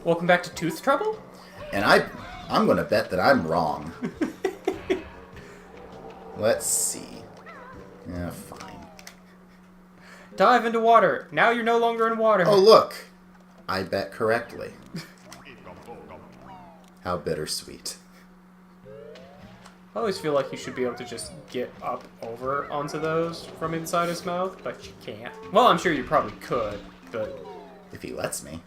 Welcome back to Tooth Trouble? And I'm gonna bet that I'm wrong. Let's see. Yeah, fine. Dive into water. Now you're no longer in water. Oh, look! I bet correctly. How bittersweet. I always feel like you should be able to just get up over onto those from inside his mouth, but you can't. Well, I'm sure you probably could, but... If he lets me.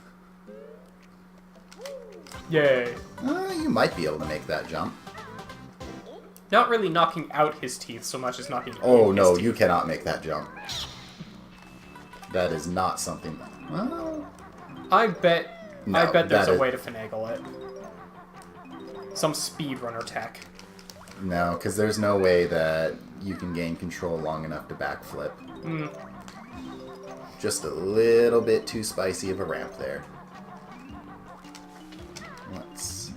Yay. You might be able to make that jump. Not really knocking out his teeth so much as knocking Oh, in no, his teeth. you cannot make that jump. That is not something... Well... I bet No, there's that a way to finagle it. Some speedrunner tech. No, because there's no way that you can gain control long enough to backflip. Just a little bit too spicy of a ramp there. Let's...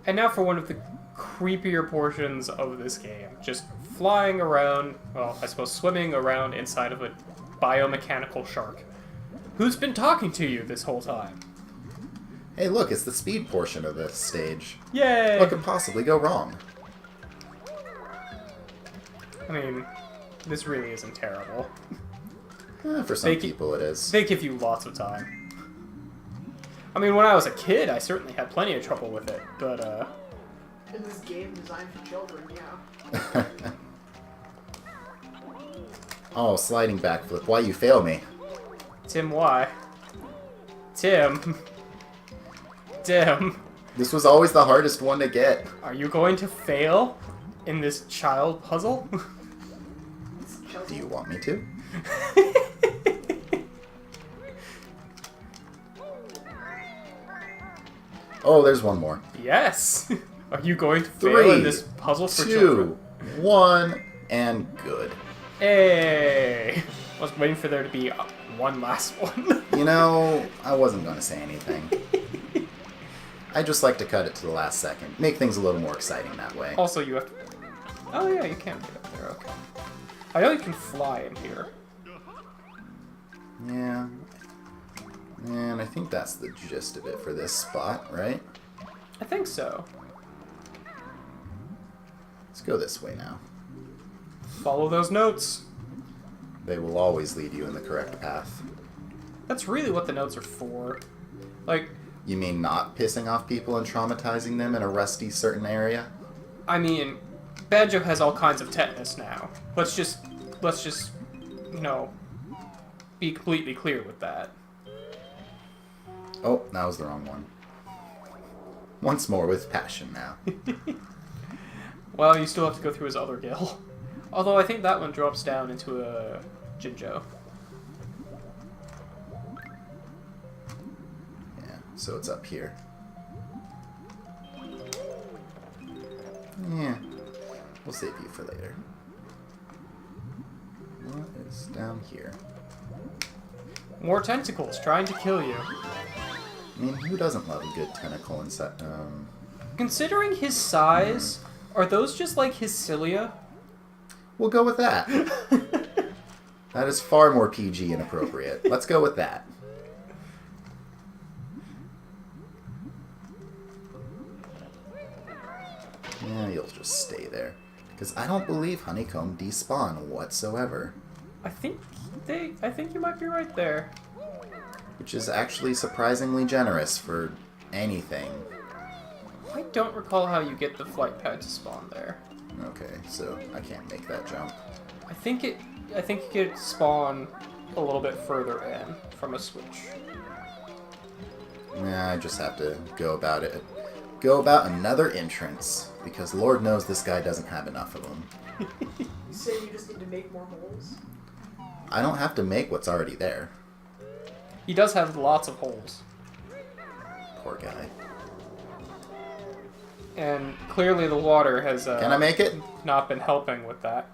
And now for one of the creepier portions of this game. Just flying around, well, I suppose swimming around inside of a biomechanical shark. Who's been talking to you this whole time? Hey, look, it's the speed portion of this stage. Yay! What could possibly go wrong? I mean, this really isn't terrible. For some people it is. They give you lots of time. I mean, when I was a kid, I certainly had plenty of trouble with it, but, In this game designed for children, yeah. Oh, sliding backflip. Why you fail me? Tim, why? Tim. Tim. This was always the hardest one to get. Are you going to fail in this child puzzle? Do you want me to? Oh, there's one more. Yes! Are you going to fail in this puzzle for children? 2, 1, and good. Hey! I was waiting for there to be one last one. You know, I wasn't going to say anything. I just like to cut it to the last second. Make things a little more exciting that way. Also, you have to... Oh yeah, you can get up there, okay. I know you can fly in here. Yeah. And I think that's the gist of it for this spot, right? I think so. Let's go this way now. Follow those notes. They will always lead you in the correct path. That's really what the notes are for. Like... You mean not pissing off people and traumatizing them in a rusty certain area? I mean, Banjo has all kinds of tetanus now. Let's just, you know, be completely clear with that. Oh, that was the wrong one. Once more with passion now. Well, you still have to go through his other gill. Although I think that one drops down into a Jinjo. Yeah, so it's up here. Yeah, we'll save you for later. What is down here? More tentacles trying to kill you. I mean, who doesn't love a good tentacle inside? Considering his size, are those just like his cilia? We'll go with that. That is far more PG and appropriate. Let's go with that. Yeah, you'll just stay there. Because I don't believe Honeycomb despawn whatsoever. I think you might be right there. Which is actually surprisingly generous for anything. I don't recall how you get the flight pad to spawn there. Okay, so I can't make that jump. I think you get it to spawn a little bit further in from a switch. Nah, I just have to go about it. Go about another entrance. Because Lord knows this guy doesn't have enough of them. You said you just need to make more holes? I don't have to make what's already there. He does have lots of holes. Poor guy. And clearly the water has Can I make it? not been helping with that.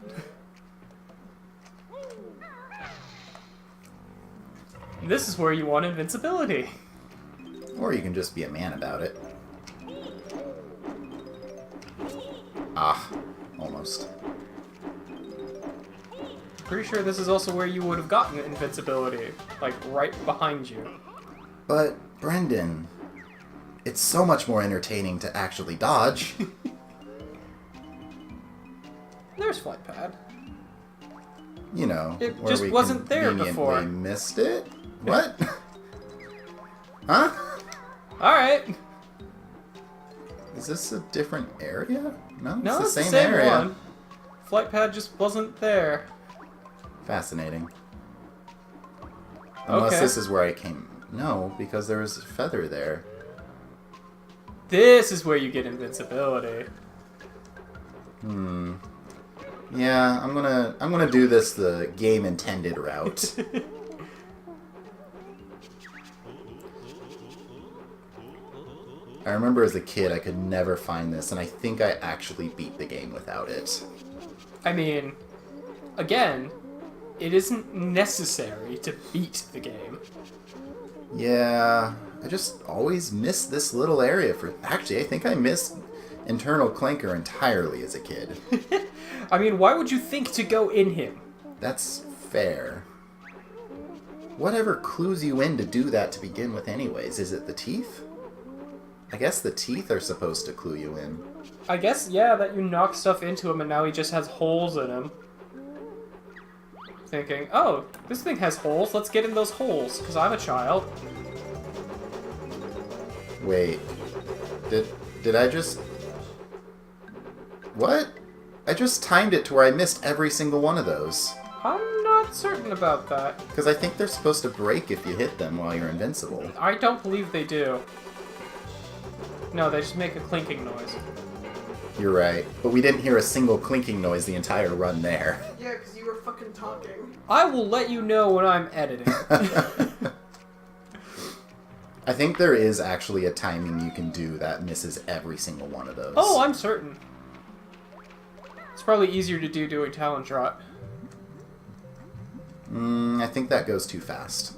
This is where you want invincibility. Or you can just be a man about it. Ah, almost. Pretty sure this is also where you would have gotten invincibility. Like, right behind you. But Brendan, it's so much more entertaining to actually dodge. There's flight pad. You know, It where just we wasn't there conveniently before. Missed it? What? Huh? Alright. Is this a different area? No, No, it's it's the same area. one. Flight pad just wasn't there. Fascinating. Unless Okay. this is where I came. No, because there was a feather there. This is where you get invincibility. Yeah, I'm gonna do this the game intended route. I remember as a kid I could never find this, and I think I actually beat the game without it. I mean, again, it isn't necessary to beat the game. Yeah, I just always missed this little area for... Actually, I think I missed Internal Clanker entirely as a kid. I mean, why would you think to go in him? That's fair. Whatever clues you in to do that to begin with anyways? Is it the teeth? I guess the teeth are supposed to clue you in. I guess, yeah, that you knock stuff into him and now he just has holes in him. Thinking, oh, this thing has holes, let's get in those holes, because I'm a child. Wait. Did I just... What? I just timed it to where I missed every single one of those. I'm not certain about that. Because I think they're supposed to break if you hit them while you're invincible. I don't believe they do. No, they just make a clinking noise. You're right. But we didn't hear a single clinking noise the entire run there. Yeah, because you were fucking talking. I will let you know when I'm editing. I think there is actually a timing you can do that misses every single one of those. Oh, I'm certain. It's probably easier to do doing Talon Trot. I think that goes too fast.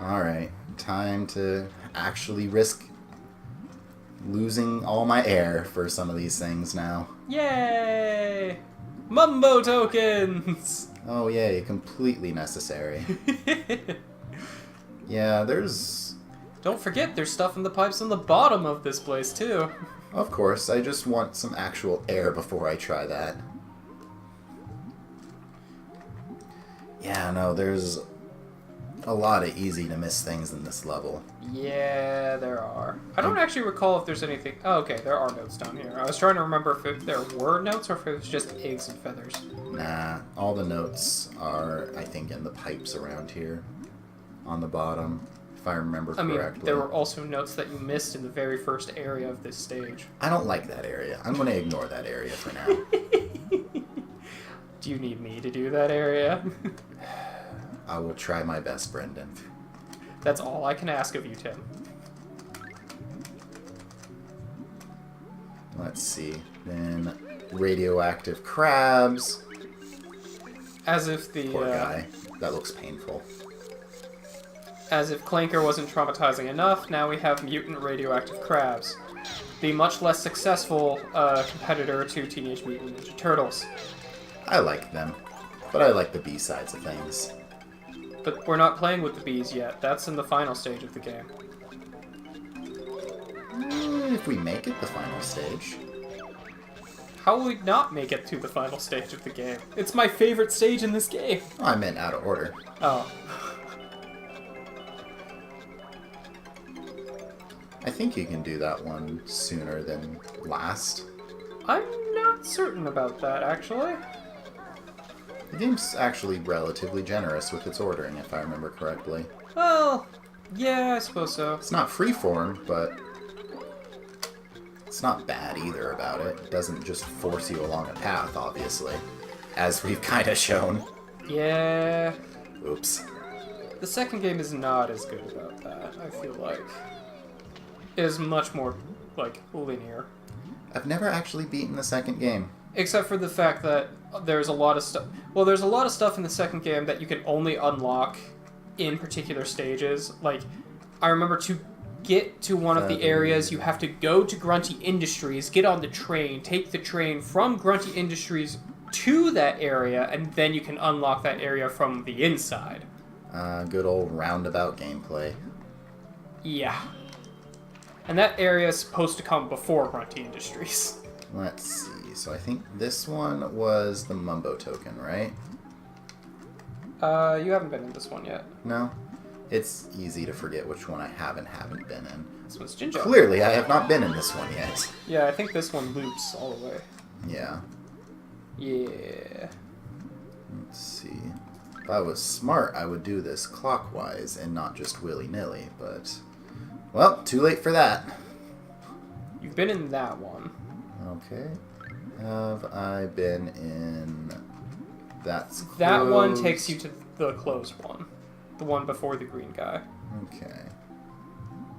Alright, time to actually risk losing all my air for some of these things now. Yay! Mumbo tokens! Oh yay, completely necessary. Yeah, there's... Don't forget, there's stuff in the pipes on the bottom of this place, too. Of course, I just want some actual air before I try that. Yeah, no, there's a lot of easy to miss things in this level. Yeah, there are. I don't actually recall if there's anything... Oh, okay, there are notes down here. I was trying to remember if there were notes or if it was just eggs and feathers. Nah, all the notes are, I think, in the pipes around here. On the bottom, if I remember I correctly. mean, there were also notes that you missed in the very first area of this stage. I don't like that area. I'm going to ignore that area for now. Do you need me to do that area? I will try my best, Brendan. That's all I can ask of you, Tim. Let's see. Then radioactive crabs. As if the... Poor guy. That looks painful. As if Clanker wasn't traumatizing enough, now we have mutant radioactive crabs. The much less successful competitor to Teenage Mutant Ninja Turtles. I like them, but I like the B-sides of things. But we're not playing with the bees yet. That's in the final stage of the game. If we make it the final stage. How will we not make it to the final stage of the game? It's my favorite stage in this game! Oh, I meant out of order. Oh. I think you can do that one sooner than last. I'm not certain about that, actually. The game's actually relatively generous with its ordering, if I remember correctly. Well, yeah, I suppose so. It's not freeform, but it's not bad either about it. It doesn't just force you along a path, obviously, as we've kind of shown. Yeah. Oops. The second game is not as good about that, I feel like. It is much more, like, linear. I've never actually beaten the second game. Except for the fact that there's a lot of stuff... Well, there's a lot of stuff in the second game that you can only unlock in particular stages. Like, I remember to get to one of the areas, you have to go to Grunty Industries, get on the train, take the train from Grunty Industries to that area, and then you can unlock that area from the inside. Good old roundabout gameplay. Yeah. And that area is supposed to come before Grunty Industries. Let's see. So I think this one was the Mumbo token, right? You haven't been in this one yet. No? It's easy to forget which one I haven't been in. This one's Jinjo. Clearly, I have not been in this one yet. Yeah, I think this one loops all the way. Yeah. Yeah. Let's see. If I was smart, I would do this clockwise and not just willy-nilly, but... Well, too late for that. You've been in that one. Okay. Have I been in... That's closed. That one takes you to the closed one. The one before the green guy. Okay.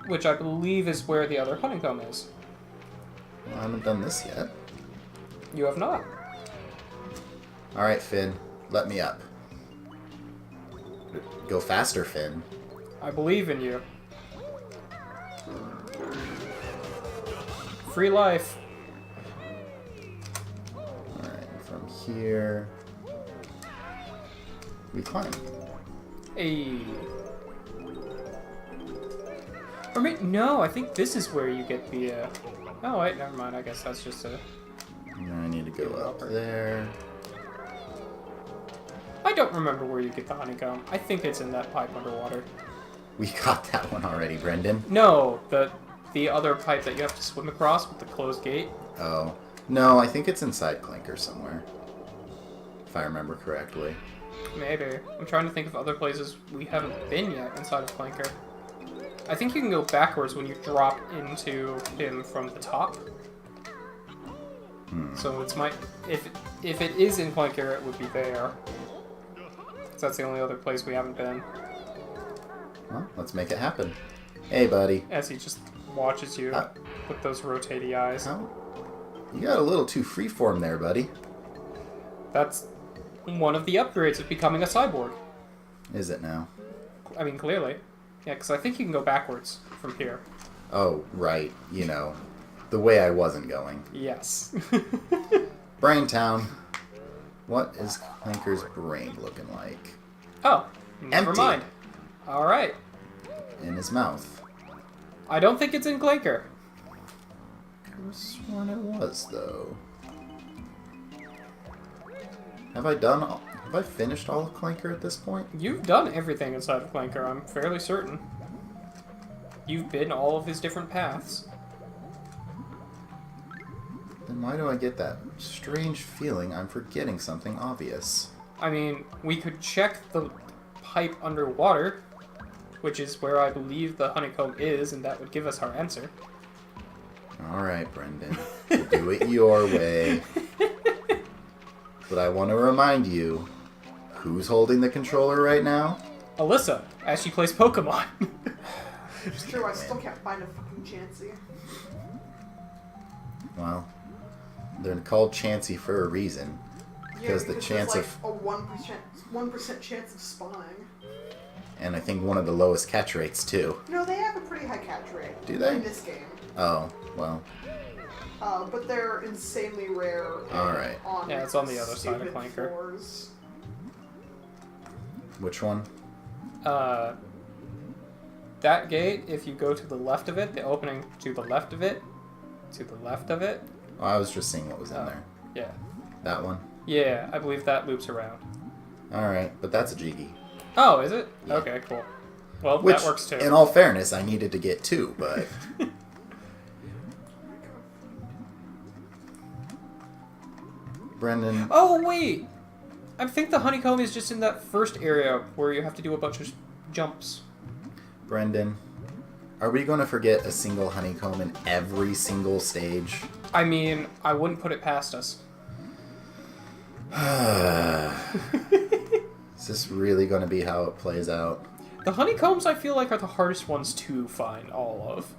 Which I believe is where the other Honeycomb is. Well, I haven't done this yet. You have not. Alright, Finn. Let me up. Go faster, Finn. I believe in you. Free life. Alright, from here... We climb. Hey. Or no, I think this is where you get the, Oh, wait, never mind. I guess that's just a... I need to go up there. I don't remember where you get the honeycomb. I think it's in that pipe underwater. We got that one already, Brendan. No, the other pipe that you have to swim across with the closed gate. Oh. No, I think it's inside Clanker somewhere. If I remember correctly. Maybe. I'm trying to think of other places we haven't been yet inside of Clanker. I think you can go backwards when you drop into him from the top. So it's if it is in Clanker, it would be there. So that's the only other place we haven't been. Well, let's make it happen. Hey, buddy. As he just watches you with those rotaty eyes. How? You got a little too freeform there, buddy. That's one of the upgrades of becoming a cyborg. Is it now? I mean, clearly. Yeah, because I think you can go backwards from here. Oh, right. You know, the way I wasn't going. Yes. Braintown. What is Clanker's brain looking like? Oh, never Empty. mind. All right. In his mouth. I don't think it's in Clanker. I could have sworn it was, though. Have I finished all of Clanker at this point? You've done everything inside of Clanker, I'm fairly certain. You've been all of his different paths. Then why do I get that strange feeling I'm forgetting something obvious? I mean, we could check the pipe underwater, which is where I believe the honeycomb is, and that would give us our answer. Alright, Brendan. We'll do it your way. But I want to remind you, who's holding the controller right now? Alyssa, as she plays Pokemon. It's true, I still can't find a fucking Chansey. Well, they're called Chansey for a reason. Because the chance there's of... like a 1% chance of spawning. And I think one of the lowest catch rates, too. No, they have a pretty high catch rate. Do they? In this game. Oh, well. But they're insanely rare. Alright. Yeah, it's on the other side of stupid Clanker. floors. Which one? That gate, if you go to the left of it, the opening to the left of it, Oh, I was just seeing what was in there. Yeah. That one? Yeah, I believe that loops around. Alright, but that's a Jiggy. Oh, is it? Yeah. Okay, cool. Well, Which, that works too. in all fairness, I needed to get two, but... Brendan... Oh, wait! I think the honeycomb is just in that first area where you have to do a bunch of jumps. Brendan, are we going to forget a single honeycomb in every single stage? I mean, I wouldn't put it past us. Is this really going to be how it plays out? The honeycombs, I feel like, are the hardest ones to find all of.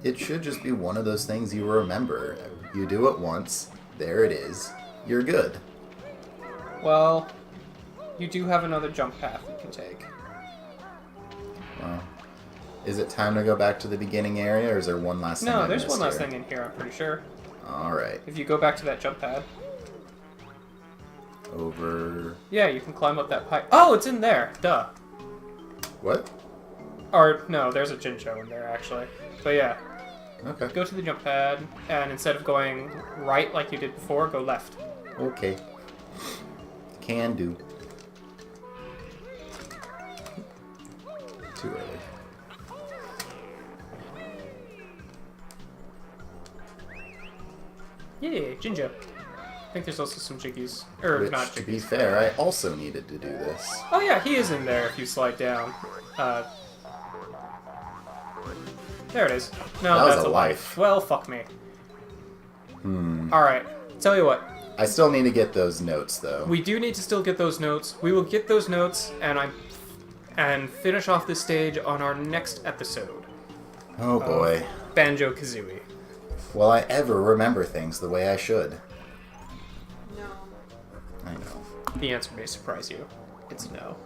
It should just be one of those things you remember. You do it once, there it is, you're good. Well, you do have another jump path you can take. Well, is it time to go back to the beginning area, or is there one last thing? No, I there's missed one last here? thing in here, I'm pretty sure. Alright. If you go back to that jump pad. Over... Yeah, you can climb up that pipe. Oh, it's in there! Duh. What? Or, no, there's a Jinjo in there, actually. But yeah, Okay. go to the jump pad, and instead of going right like you did before, go left. Okay. Can do. Too early. Yeah, Jinjo. I think there's also some Jiggies. Or, Which, not to be Jiggies. fair, I also needed to do this. Oh yeah, he is in there if you slide down. There it is. No, That was that's a a life. Well, fuck me. Alright, tell you what. I still need to get those notes, though. We do need to still get those notes. We will get those notes, and finish off this stage on our next episode. Oh boy. Banjo Kazooie. Will I ever remember things the way I should? No. I know. The answer may surprise you. It's no.